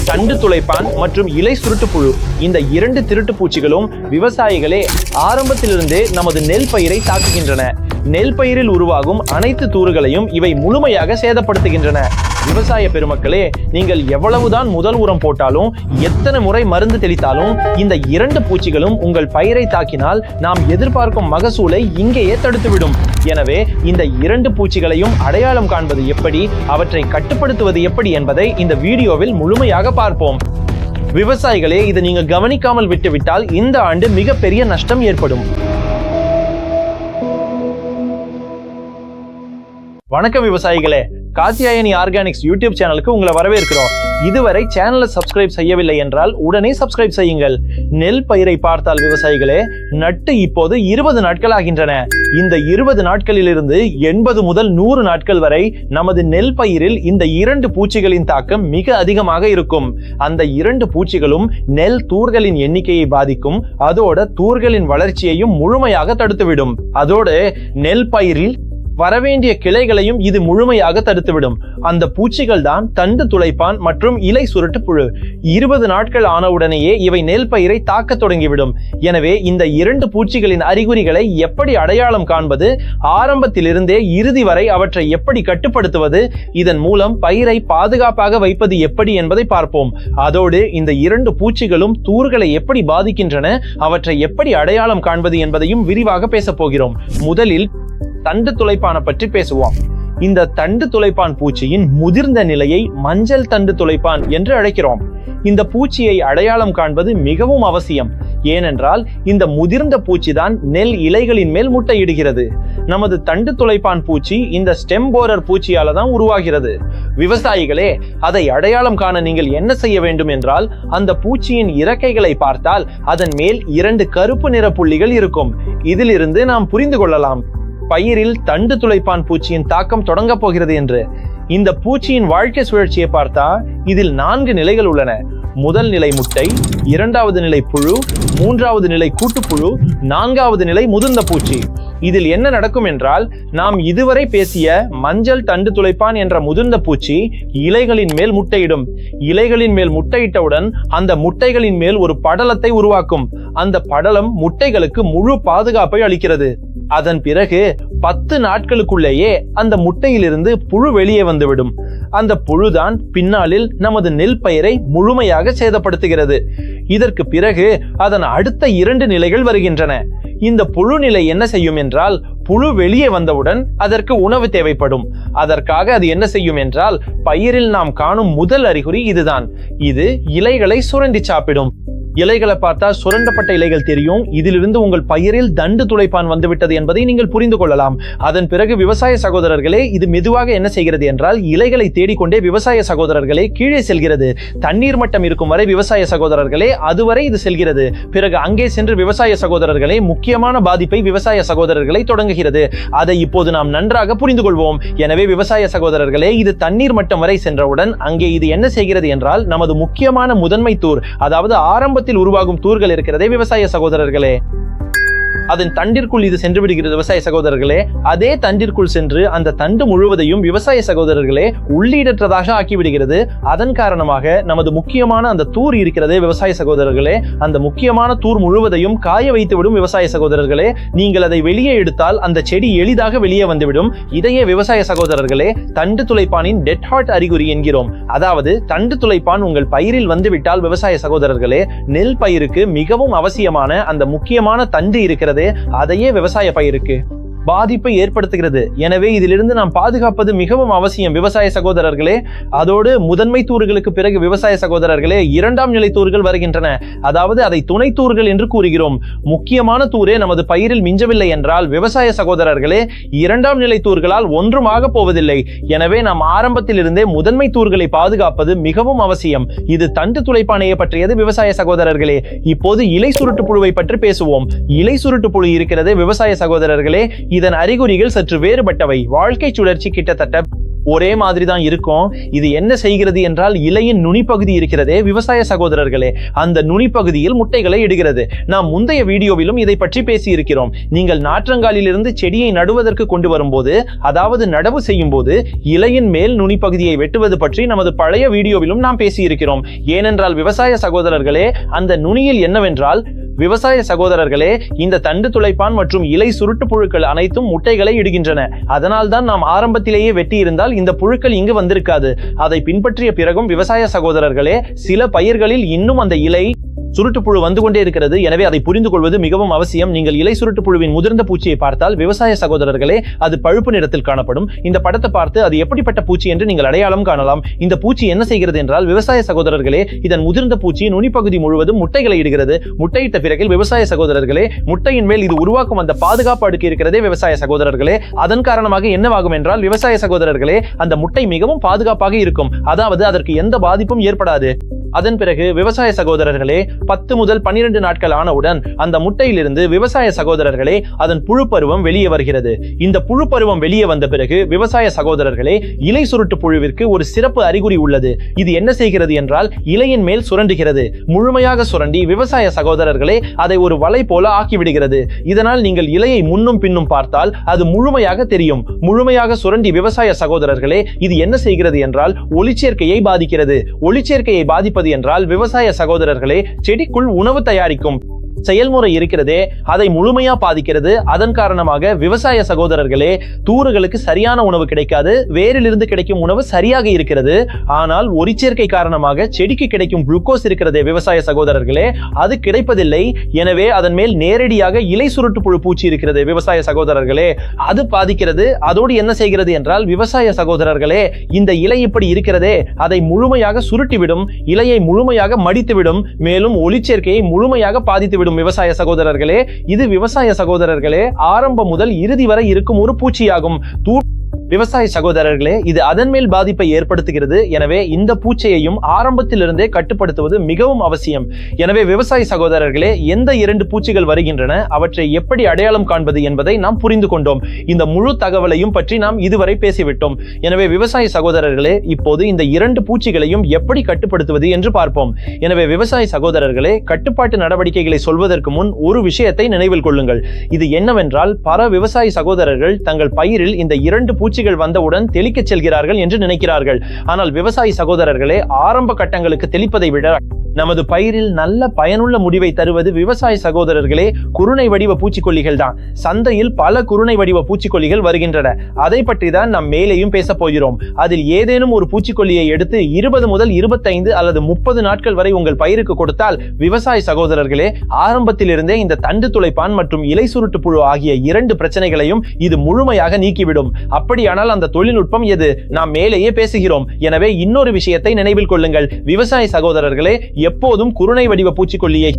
தண்டு துளைப்பான் மற்றும் இலை சுருட்டு புழு, இந்த 2 திருட்டு பூச்சிகளும் விவசாயிகளே ஆரம்பத்திலிருந்தே நமது நெல் பயிரை தாக்குகின்றன. நெல் பயிரில் உருவாகும் அனைத்து தூறுகளையும் இவை முழுமையாக சேதப்படுத்துகின்றன. விவசாய பெருமக்களே, நீங்கள் எவ்வளவுதான் முதல் உரம் போட்டாலும், எத்தனை முறை மருந்து தெளித்தாலும் இந்த 2 பூச்சிகளும் உங்கள் பயிரை தாக்கினால் நாம் எதிர்பார்க்கும் மகசூலை இங்கேயே தடுத்துவிடும். எனவே இந்த 2 பூச்சிகளையும் அடையாளம் காண்பது எப்படி, அவற்றை கட்டுப்படுத்துவது எப்படி என்பதை இந்த வீடியோவில் முழுமையாக பார்ப்போம். விவசாயிகளே, இதை நீங்க கவனிக்காமல் விட்டுவிட்டால் இந்த ஆண்டு மிகப்பெரிய நஷ்டம் ஏற்படும். வணக்கம் விவசாயிகளே, காத்தியாயனி ஆர்கானிக்ஸ் யூடியூப் சேனலுக்கு உங்களை வரவேற்கிறோம். இதுவரை சேனலை சப்ஸ்கிரைப் செய்யவில்லை என்றால் உடனே சப்ஸ்கிரைப் செய்யுங்கள். நெல் பயிரை பார்த்தால் விவசாயிகளே, நட்டு இப்போது 20 நாட்கள் ஆகின்றன. இந்த 20 நாட்களிலிருந்து 80 முதல் 100 நாட்கள் வரை நமது நெல் பயிரில் இந்த 2 பூச்சிகளின் தாக்கம் மிக அதிகமாக இருக்கும். அந்த 2 பூச்சிகளும் நெல் தூர்களின் எண்ணிக்கையை பாதிக்கும். அதோட தூர்களின் வளர்ச்சியையும் முழுமையாக தடுத்துவிடும். அதோடு நெல் பயிரில் வரவேண்டிய கிளைகளையும் இது முழுமையாக தடுத்துவிடும். அந்த பூச்சிகள் தான் தண்டு துளைப்பான் மற்றும் இலை சுருட்டு புழு. 20 நாட்கள் ஆனவுடனேயே இவை நெல் பயிரை தாக்க தொடங்கிவிடும். எனவே இந்த 2 பூச்சிகளின் அறிகுறிகளை எப்படி அடையாளம் காண்பது, ஆரம்பத்திலிருந்தே இறுதி வரை அவற்றை எப்படி கட்டுப்படுத்துவது, இதன் மூலம் பயிரை பாதுகாப்பாக வைப்பது எப்படி என்பதை பார்ப்போம். அதோடு இந்த 2 பூச்சிகளும் தூர்களை எப்படி பாதிக்கின்றன, அவற்றை எப்படி அடையாளம் காண்பது என்பதையும் விரிவாக பேசப் போகிறோம். முதலில் தண்டு துளைப்பான பற்றி பேசுவோம். இந்த தண்டு துளைப்பான் பூச்சியின் முதிர்ந்த நிலையை மஞ்சள் தண்டு துளைப்பான் என்று அழைக்கிறோம். இந்த பூச்சியை அடையாளம் காண்பது மிகவும் அவசியம். ஏனென்றால் இந்த முதிர்ந்த பூச்சி தான் நெல் இலைகளின் மேல் முட்டையிடுகிறது. நமது தண்டு துளைப்பான் பூச்சி இந்த ஸ்டெம் போரர் பூச்சியால தான் உருவாகிறது. விவசாயிகளே, அதை அடையாளம் காண நீங்கள் என்ன செய்ய வேண்டும் என்றால், அந்த பூச்சியின் இறக்கைகளை பார்த்தால் அதன் மேல் 2 கருப்பு நிற புள்ளிகள் இருக்கும். இதிலிருந்து நாம் புரிந்து கொள்ளலாம் பயிரில் தண்டு துளைப்பான் பூச்சியின் தாக்கம் தொடங்க போகிறது என்று. இந்த பூச்சியின் வாழ்க்கை சுழற்சியை பார்த்தா இதில் 4 நிலைகள் உள்ளன. முதல் நிலை முட்டை, 2வது நிலை புழு, 3வது நிலை கூட்டுப்புழு, 4வது நிலை முதிர்ந்த பூச்சி. இதில் என்ன நடக்கும் என்றால், நாம் இதுவரை பேசிய மஞ்சள் தண்டு துளைப்பான் என்ற முதிர்ந்த பூச்சி இலைகளின் மேல் முட்டையிடும். இலைகளின் மேல் முட்டையிட்டவுடன் அந்த முட்டைகளின் மேல் ஒரு படலத்தை உருவாக்கும். அந்த படலம் முட்டைகளுக்கு முழு பாதுகாப்பை அளிக்கிறது. அதன் பிறகு 10 நாட்களுக்குள்ளேயே அந்த முட்டையிலிருந்து புழு வெளியே வந்துவிடும். அந்த புழுதான் பின்னாளில் நமது நெல் பயிரை முழுமையாக சேதப்படுத்துகிறது. இதற்கு பிறகு அதன் அடுத்த 2 நிலைகள் வருகின்றன. இந்த புழு நிலை என்ன செய்யும் என்றால், புழு வெளியே வந்தவுடன் அதற்கு உணவு தேவைப்படும். அதற்காக அது என்ன செய்யும் என்றால், பயிரில் நாம் காணும் முதல் அறிகுறி இதுதான். இது இலைகளை சுரண்டி சாப்பிடும். இலைகளை பார்த்தா சுரண்டப்பட்ட இலைகள் தெரியும். இதிலிருந்து உங்கள் பயிரில் தண்டு துளைப்பான் வந்துவிட்டது என்பதை நீங்கள் புரிந்து கொள்ளலாம். அதன் பிறகு விவசாய சகோதரர்களே, இது மெதுவாக என்ன செய்கிறது என்றால், இலைகளை தேடிக்கொண்டே விவசாய சகோதரர்களே கீழே செல்கிறது. தண்ணீர் மட்டம் இருக்கும் வரை விவசாய சகோதரர்களே அதுவரை இது செல்கிறது. பிறகு அங்கே சென்று விவசாய சகோதரர்களே முக்கியமான பாதிப்பை விவசாய சகோதரர்களை தொடங்குகிறது. அதை இப்போது நாம் நன்றாக புரிந்து கொள்வோம். எனவே விவசாய சகோதரர்களே, இது தண்ணீர் மட்டம் வரை சென்றவுடன் அங்கே இது என்ன செய்கிறது என்றால், நமது முக்கியமான முதன்மை தூர், அதாவது ஆரம்பத்தில் உருவாகும் தூர்கள் இருக்கிறதே விவசாய சகோதரர்களே, அதன் தண்டிற்குள் இது சென்று விடுகிறது. விவசாய சகோதரர்களே, அதே தண்டிற்குள் சென்று அந்த தண்டு முழுவதையும் விவசாய சகோதரர்களே உள்ளீடற்றதாக ஆக்கிவிடுகிறது. அதன் காரணமாக நமது முக்கியமான அந்த தூர் இருக்கிறது விவசாய சகோதரர்களே, அந்த முக்கியமான தூர் முழுவதையும் காய வைத்துவிடும். விவசாய சகோதரர்களே, நீங்கள் அதை வெளியே எடுத்தால் அந்த செடி எளிதாக வெளியே வந்துவிடும். இதையே விவசாய சகோதரர்களே தண்டு துளைப்பானின் டெட் ஹார்ட் அறிகுறி என்கிறோம். அதாவது தண்டு துளைப்பான் உங்கள் பயிரில் வந்துவிட்டால் விவசாய சகோதரர்களே, நெல் பயிருக்கு மிகவும் அவசியமான அந்த முக்கியமான தண்டு இருக்கிறது, அதையே விவசாய பயிருக்கு பாதிப்பை ஏற்படுத்துகிறது. எனவே இதிலிருந்து நாம் பாதுகாப்பது மிகவும் அவசியம் விவசாய சகோதரர்களே. அதோடு முதன்மை தூர்களுக்கு பிறகு விவசாய சகோதரர்களே 2ஆம் நிலை தூர்கள் வருகின்றன. அதாவது அதை துணை தூர்கள் என்று கூறுகிறோம். முக்கியமான தூரே நமது பயிரில் மிஞ்சவில்லை என்றால் விவசாய சகோதரர்களே 2ஆம் நிலை தூர்களால் ஒன்றுமாக போவதில்லை. எனவே நாம் ஆரம்பத்தில் இருந்தே முதன்மை தூர்களை பாதுகாப்பது மிகவும் அவசியம். இது தண்டு துளைப்பானையை பற்றியது விவசாய சகோதரர்களே. இப்போது இலை சுருட்டு புழுவை பற்றி பேசுவோம். இலை சுருட்டு புழு இருக்கிறது விவசாய சகோதரர்களே, இதன் அறிகுறிகள் சற்று வேறுபட்டவை. வாழ்க்கை சுழற்சி கிட்டத்தட்ட ஒரே மாதிரி தான் இருக்கும். இது என்ன செய்கிறது என்றால் இலையின் நுனிப்பகுதி இருக்கிறதே விவசாய சகோதரர்களே, அந்த நுனிப்பகுதியில் முட்டைகளை இடுகிறது. நாம் முந்தைய வீடியோவிலும் இதை பற்றி பேசி இருக்கிறோம். நீங்கள் நாற்றங்காலில் இருந்து செடியை நடுவதற்கு கொண்டு வரும்போது, அதாவது நடவு செய்யும் போது இலையின் மேல் நுனிப்பகுதியை வெட்டுவது பற்றி நமது பழைய வீடியோவிலும் நாம் பேசி இருக்கிறோம். ஏனென்றால் விவசாய சகோதரர்களே, அந்த நுனியில் என்னவென்றால் விவசாய சகோதரர்களே, இந்த தண்டு துளைப்பான் மற்றும் இலை சுருட்டு புழுக்கள் அனைத்தும் முட்டைகளை இடுகின்றன. அதனால் தான் நாம் ஆரம்பத்திலேயே வெட்டி இருந்தால் இந்த புழுக்கள் இங்கு வந்திருக்காது. அதை பின்பற்றிய பிறகும் விவசாய சகோதரர்களே, சில பயிர்களில் இன்னும் அந்த இலை சுருட்டுப்புழு வந்து கொண்டே இருக்கிறது. எனவே அதை புரிந்து கொள்வது மிகவும் அவசியம். நீங்கள் இலை சுருட்டுப்புழுவின் முதிர்ந்த பூச்சியை பார்த்தால் விவசாய சகோதரர்களே, அது பழுப்பு நிறத்தில் காணப்படும். இந்த படத்தை பார்த்து அது எப்படிப்பட்ட பூச்சி என்று நீங்கள் அடையாளம் காணலாம். இந்த பூச்சி என்ன செய்கிறது என்றால் விவசாய சகோதரர்களே, இதன் முதிர்ந்த பூச்சி நுனிப்பகுதி முழுவதும் முட்டைகளை இடுகிறது. முட்டையிட்ட பிறகு விவசாய சகோதரர்களே, முட்டையின் மேல் இது உருவாக்கும் அந்த பாதுகாப்பு அடுக்கு இருக்கிறதே விவசாய சகோதரர்களே, அதன் காரணமாக என்னவாகும் என்றால் விவசாய சகோதரர்களே, அந்த முட்டை மிகவும் பாதுகாப்பாக இருக்கும். அதாவது அதற்கு எந்த பாதிப்பும் ஏற்படாது. அதன் பிறகு விவசாய சகோதரர்களே, 10 முதல் 12 நாட்கள் ஆனவுடன் அந்த முட்டையிலிருந்து விவசாய சகோதரர்களே அதன் புழு பருவம் வெளியே வருகிறது. இந்த புழு பருவம் வெளியே வந்த பிறகு விவசாய சகோதரர்களே, இலை சுருட்டு புழுவிற்கு ஒரு சிறப்பு அறிகுறி உள்ளது. இது என்ன செய்கிறது என்றால் இலையின் மேல் சுரண்டுகிறது. முழுமையாக சுரண்டி விவசாய சகோதரர்களே அதை ஒரு வலை போல ஆக்கிவிடுகிறது. இதனால் நீங்கள் இலையை முன்னும் பின்னும் பார்த்தால் அது முழுமையாக தெரியும். முழுமையாக சுரண்டி விவசாய சகோதரர்களே, இது என்ன செய்கிறது என்றால் ஒளிச்சேர்க்கையை பாதிக்கிறது. ஒளிச்சேர்க்கையை பாதிப்பது என்றால் விவசாய சகோதரர்களே, செடிக்குள் உணவு தயாரிக்கும் செயல்முறை இருக்கிறதே அதை முழுமையா பாதிக்கிறது. அதன் காரணமாக விவசாய சகோதரர்களே, தூறுகளுக்கு சரியான உணவு கிடைக்காது. வேரிலிருந்து கிடைக்கும் உணவு சரியாக இருக்கிறது. ஆனால் ஒளிச்சேர்க்கை காரணமாக செடிக்கு கிடைக்கும் குளுக்கோஸ் இருக்கிறதே விவசாய சகோதரர்களே, அது கிடைப்பதில்லை. எனவே அதன் மேல் நேரடியாக இலை சுருட்டு புழு பூச்சி இருக்கிறது விவசாய சகோதரர்களே, அது பாதிக்கிறது. அதோடு என்ன செய்கிறது என்றால் விவசாய சகோதரர்களே, இந்த இலை இப்படி இருக்கிறதே அதை முழுமையாக சுருட்டிவிடும். இலையை முழுமையாக மடித்துவிடும். மேலும் ஒளிச்சேர்க்கையை முழுமையாக பாதித்துவிடும். விவசாய சகோதரர்களே, இது விவசாய சகோதரர்களே ஆரம்பம் முதல் இறுதி வரை இருக்கும் ஒரு பூச்சியாகும். விவசாய சகோதரர்களே, இது அதன் மேல் பாதிப்பை ஏற்படுத்துகிறது. எனவே இந்த பூச்சியையும் ஆரம்பத்திலிருந்தே கட்டுப்படுத்துவது மிகவும் அவசியம். எனவே விவசாய சகோதரர்களே, எந்த 2 பூச்சிகள் வருகின்றன, அவற்றை எப்படி அடையாளம் காண்பது என்பதை நாம் புரிந்து கொண்டோம். இந்த முழு தகவலையும் பற்றி நாம் இதுவரை பேசிவிட்டோம். எனவே விவசாய சகோதரர்களே, இப்போது இந்த 2 பூச்சிகளையும் எப்படி கட்டுப்படுத்துவது என்று பார்ப்போம். எனவே விவசாய சகோதரர்களே, கட்டுப்பாட்டு நடவடிக்கைகளை சொல்வதற்கு முன் ஒரு விஷயத்தை நினைவில் கொள்ளுங்கள். இது என்னவென்றால், பல விவசாய சகோதரர்கள் தங்கள் பயிரில் இந்த 2 பூச்சிகள் வந்தவுடன் தெளிக்க செல்கிறார்கள் என்று நினைக்கிறார்கள். ஆனால் விவசாய சகோதரர்களே, ஆரம்ப கட்டங்களுக்கு தெளிப்பதை விட நமது பயிரில் நல்ல பயனுள்ள முடிவை தருவது விவசாய சகோதரர்களே குருணை வடிவ பூச்சிக்கொல்லிகள் தான். சந்தையில் பல குருணை வடிவ பூச்சிக்கொல்லிகள் வருகின்றன. அதை பற்றி தான் நாம் மேலேயும் பேச போகிறோம். அதில் ஏதேனும் ஒரு பூச்சிக்கொல்லியை எடுத்து 20 முதல் 25 அல்லது 30 நாட்கள் வரை உங்கள் பயிருக்கு கொடுத்தால் விவசாய சகோதரர்களே, ஆரம்பத்திலிருந்தே இந்த தண்டு துளைப்பான் மற்றும் இலை சுருட்டு புழு ஆகிய 2 பிரச்சனைகளையும் இது முழுமையாக நீக்கிவிடும். அப்படியானால் அந்த தொழில்நுட்பம் எது? நாம் மேலேயே பேசுகிறோம். எனவே இன்னொரு விஷயத்தை நினைவில் கொள்ளுங்கள். விவசாய சகோதரர்களே, எப்போதும் குருணை வடிவ பூச்சிக்கொல்லியை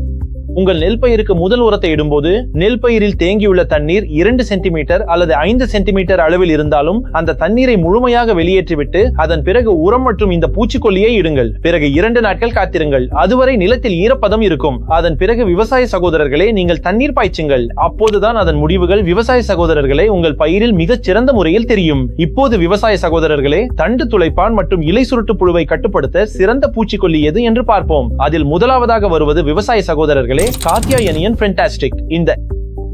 உங்கள் நெல் பயிருக்கு முதல் உரத்தை இடும்போது நெல் பயிரில் தேங்கியுள்ள தண்ணீர் 2 சென்டிமீட்டர் அல்லது 5 சென்டிமீட்டர் அளவில் இருந்தாலும் அந்த தண்ணீரை முழுமையாக வெளியேற்றிவிட்டு அதன் பிறகு உரம் மற்றும் இந்த பூச்சிக்கொல்லியை இடுங்கள். பிறகு 2 நாட்கள் காத்திருங்கள். அதுவரை நிலத்தில் ஈரப்பதம் இருக்கும். அதன் பிறகு விவசாய சகோதரர்களே, நீங்கள் தண்ணீர் பாய்ச்சுங்கள். அப்போதுதான் அதன் முடிவுகள் விவசாய சகோதரர்களே உங்கள் பயிரில் மிகச் சிறந்த முறையில் தெரியும். இப்போது விவசாய சகோதரர்களே, தண்டு துளைப்பான் மற்றும் இலை சுருட்டு புழுவை கட்டுப்படுத்த சிறந்த பூச்சிக்கொல்லி எது என்று பார்ப்போம். அதில் முதலாவதாக வருவது விவசாய சகோதரர்களே காத்தியாயனியன் ஃபென்டாஸ்டிக்.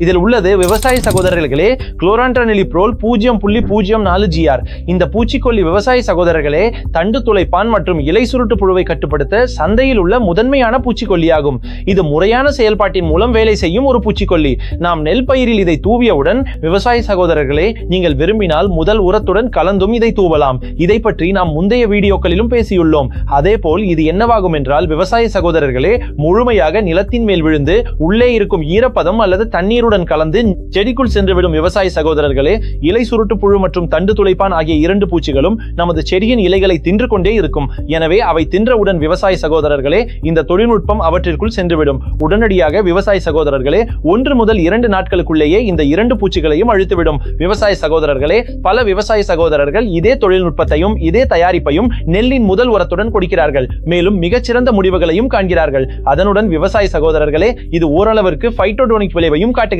இதில் உள்ளது விவசாய சகோதரர்களே குளோரான்ட்ரனிலிப்ரோல் 0.04 GR. இந்த பூச்சிக்கொல்லி விவசாய சகோதரர்களே தண்டு துளைப்பான் மற்றும் இலை சுருட்டு புழுவை கட்டுப்படுத்த சந்தையில் உள்ள முதன்மையான பூச்சிக்கொல்லியாகும். இது முறையான செயல்பாட்டின் மூலம் வேலை செய்யும் ஒரு பூச்சிக்கொல்லி. நாம் நெல் பயிரில் இதை தூவியவுடன் விவசாய சகோதரர்களே, நீங்கள் விரும்பினால் முதல் உரத்துடன் கலந்தும் இதை தூவலாம். இதை பற்றி நாம் முந்தைய வீடியோக்களிலும் பேசியுள்ளோம். அதேபோல் இது என்னவாகும் என்றால் விவசாய சகோதரர்களே, முழுமையாக நிலத்தின் மேல் விழுந்து உள்ளே இருக்கும் ஈரப்பதம் அல்லது தண்ணீர் கலந்து செடிக்குள் சென்றுவிடும். விவசாய சகோதரர்களே, இலை சுருட்டு புழு மற்றும் தண்டு துளைப்பான் ஆகிய 2 பூச்சிகளும் நமது செடியின் இலைகளை தின்று கொண்டே இருக்கும். எனவே அவை தின்றவுடன் விவசாய சகோதரர்களே, இந்த தொழில்நுட்பம் அவற்றிற்குள் சென்றுவிடும். உடனடியாக விவசாய சகோதரர்களே 1 முதல் 2 நாட்களுக்குள்ளேயே இந்த 2 பூச்சிகளையும் அழித்துவிடும். விவசாய சகோதரர்களே, பல விவசாய சகோதரர்கள் இதே தொழில்நுட்பத்தையும் இதே தயாரிப்பையும் நெல்லின் முதல் உரத்துடன் கொடுக்கிறார்கள். மேலும் மிகச்சிறந்த முடிவுகளையும் காண்கிறார்கள். அதனுடன் விவசாய சகோதரர்களே, இது ஓரளவிற்கு பைட்டோடோனிக் விளைவையும் காட்டுகிறது.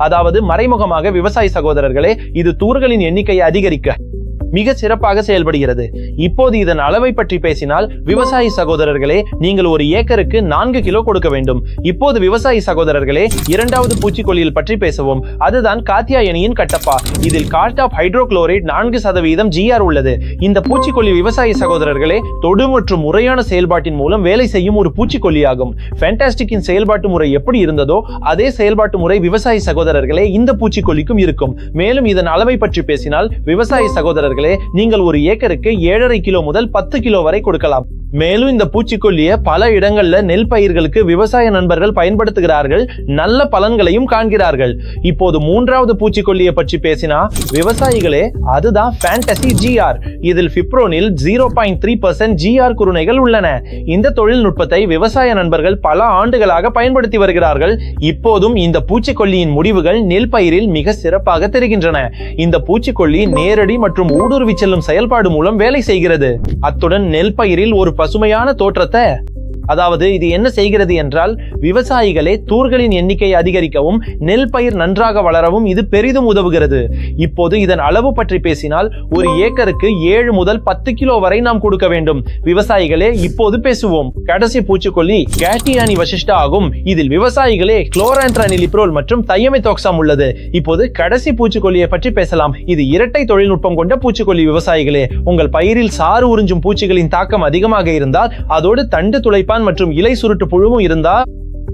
அதாவது மறைமுகமாக விவசாய சகோதரர்களே, இது தூர்களின் எண்ணிக்கையை அதிகரிக்க மிக சிறப்பாக செயல்படுகிறது. இப்போது இதன் அளவை பற்றி பேசினால், விவசாயி சகோதரர்களே, நீங்கள் ஒரு ஏக்கருக்கு 4 கிலோ கொடுக்க வேண்டும். இப்போது விவசாயி சகோதரர்களே, இரண்டாவது பூச்சிக்கொல்லியில் பற்றி பேசுவோம். அதுதான் காத்தியாயனியின் கட்டப்பா. இதில் கால்டாப் ஹைட்ரோகுளோரைட் 4% GR உள்ளது. இந்த பூச்சிக்கொல்லி விவசாயி சகோதரர்களே, தொடு மற்றும் முறையான செயல்பாட்டின் மூலம் வேலை செய்யும் ஒரு பூச்சிக்கொல்லியாகும். ஃபேண்டாஸ்டிக்கின் செயல்பாட்டு முறை எப்படி இருந்ததோ அதே செயல்பாட்டு முறை விவசாயி சகோதரர்களே இந்த பூச்சிக்கொல்லிக்கும் இருக்கும். மேலும் இதன் அளவை பற்றி பேசினால், விவசாயி சகோதரர்களே, நீங்கள் ஒரு ஏக்கருக்கு 7.5 கிலோ முதல் 10 கிலோ வரை கொடுக்கலாம். மேலும் இந்த பூச்சிக்கொல்லியை பல இடங்கள்ல நெல் பயிர்களுக்கு விவசாய நண்பர்கள் பயன்படுத்துகிறார்கள், நல்ல பலன்களையும் காண்கிறார்கள். இப்போது மூன்றாவது பூச்சிக்கொல்லியை பற்றி பேசினா, விவசாயிகளே, அதுதான் ஃபேண்டசி GR. இதில் பிப்ரோனில் 0.3% GR குருணைகள் உள்ளன. இந்த தொழில்நுட்பத்தை விவசாய நண்பர்கள் பல ஆண்டுகளாக பயன்படுத்தி வருகிறார்கள். இப்போதும் இந்த பூச்சிக்கொல்லியின் முடிவுகள் நெல் பயிரில் மிக சிறப்பாக தெரிகின்றன. இந்த பூச்சிக்கொல்லி நேரடி மற்றும் ஊடுருவி செல்லும் செயல்பாடு மூலம் வேலை செய்கிறது. அத்துடன் நெல் பயிரில் ஒரு பசுமையான தோற்றத்தை, அதாவது இது என்ன செய்கிறது என்றால், விவசாயிகளே, தூர்களின் எண்ணிக்கை அதிகரிக்கவும் நெல் பயிர் நன்றாக வளரவும் இது பெரிதும் உதவுகிறது. இப்போது இதன் அளவு பற்றி பேசினால், ஒரு ஏக்கருக்கு 7 முதல் 10 கிலோ வரை நாம் கொடுக்க வேண்டும். விவசாயிகளே, இப்போது பேசுவோம். கடைசி பூச்சிக்கொல்லி காத்தியாயனி வசிஷ்டா ஆகும். இதில் விவசாயிகளே குளோரான்ட்ரானிலிப்ரோல் மற்றும் தையமெத்தாக்சாம் உள்ளது. இப்போது கடைசி பூச்சிக்கொல்லியை பற்றி பேசலாம். இது இரட்டை தொழில்நுட்பம் கொண்ட பூச்சிக்கொல்லி. விவசாயிகளே, உங்கள் பயிரில் சாறு உறிஞ்சும் பூச்சிகளின் தாக்கம் அதிகமாக இருந்தால், அதோடு தண்டு துளைப்பான் மற்றும் இலை சுருட்டு புழுவும் இருந்தா,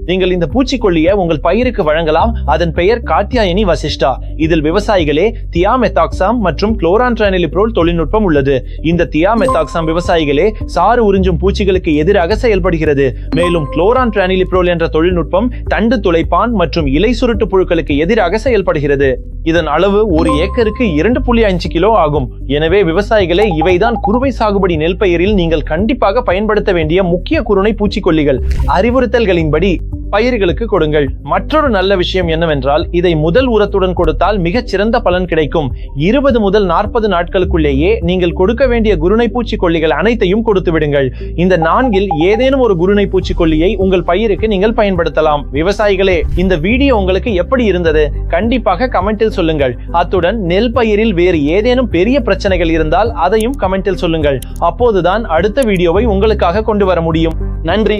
நீங்கள் இந்த பூச்சிக்கொல்லியை உங்கள் பயிருக்கு வழங்கலாம். அதன் பெயர் காத்தியாயனி வசிஷ்டா. இதில் விவசாயிகளே தியாமெத்தாக்சாம் மற்றும் குளோரான்ட்ரானிலிப்ரோல் தொழில்நுட்பம் உள்ளது. இந்த தியாமெத்தாக்சாம் விவசாயிகளே சாறு உறிஞ்சும் பூச்சிகளுக்கு எதிராக செயல்படுகிறது. மேலும் குளோரான்ட்ரானிலிப்ரோல் என்ற தொழில்நுட்பம் தண்டு துளைப்பான் மற்றும் இலை சுருட்டு புழுக்களுக்கு எதிராக செயல்படுகிறது. இதன் அளவு ஒரு ஏக்கருக்கு 2.5 கிலோ ஆகும். எனவே விவசாயிகளே, இவைதான் குறுவை சாகுபடி நெல் பயிரில் நீங்கள் கண்டிப்பாக பயன்படுத்த வேண்டிய முக்கிய குருணை பூச்சிக்கொல்லிகள். அறிவுறுத்தல்களின்படி பயிர்களுக்கு கொடுங்கள். மற்றொரு நல்ல விஷயம் என்னவென்றால், இதை முதல் உரத்துடன் கொடுத்தால் மிகச் சிறந்த பலன் கிடைக்கும். 20 முதல் 40 நாட்களுக்குள்ளேயே நீங்கள் கொடுக்க வேண்டிய குருணை பூச்சிக்கொல்லிகள் அனைத்தையும் கொடுத்து விடுங்கள். இந்த 4இல் ஏதேனும் ஒரு குருணை பூச்சிக்கொல்லியை உங்கள் பயிருக்கு நீங்கள் பயன்படுத்தலாம். விவசாயிகளே, இந்த வீடியோ உங்களுக்கு எப்படி இருந்தது? கண்டிப்பாக கமெண்டில் சொல்லுங்கள். அத்துடன் நெல் பயிரில் வேறு ஏதேனும் பெரிய பிரச்சனைகள் இருந்தால் அதையும் கமெண்டில் சொல்லுங்கள். அப்போதுதான் அடுத்த வீடியோவை உங்களுக்காக கொண்டு வர முடியும். நன்றி.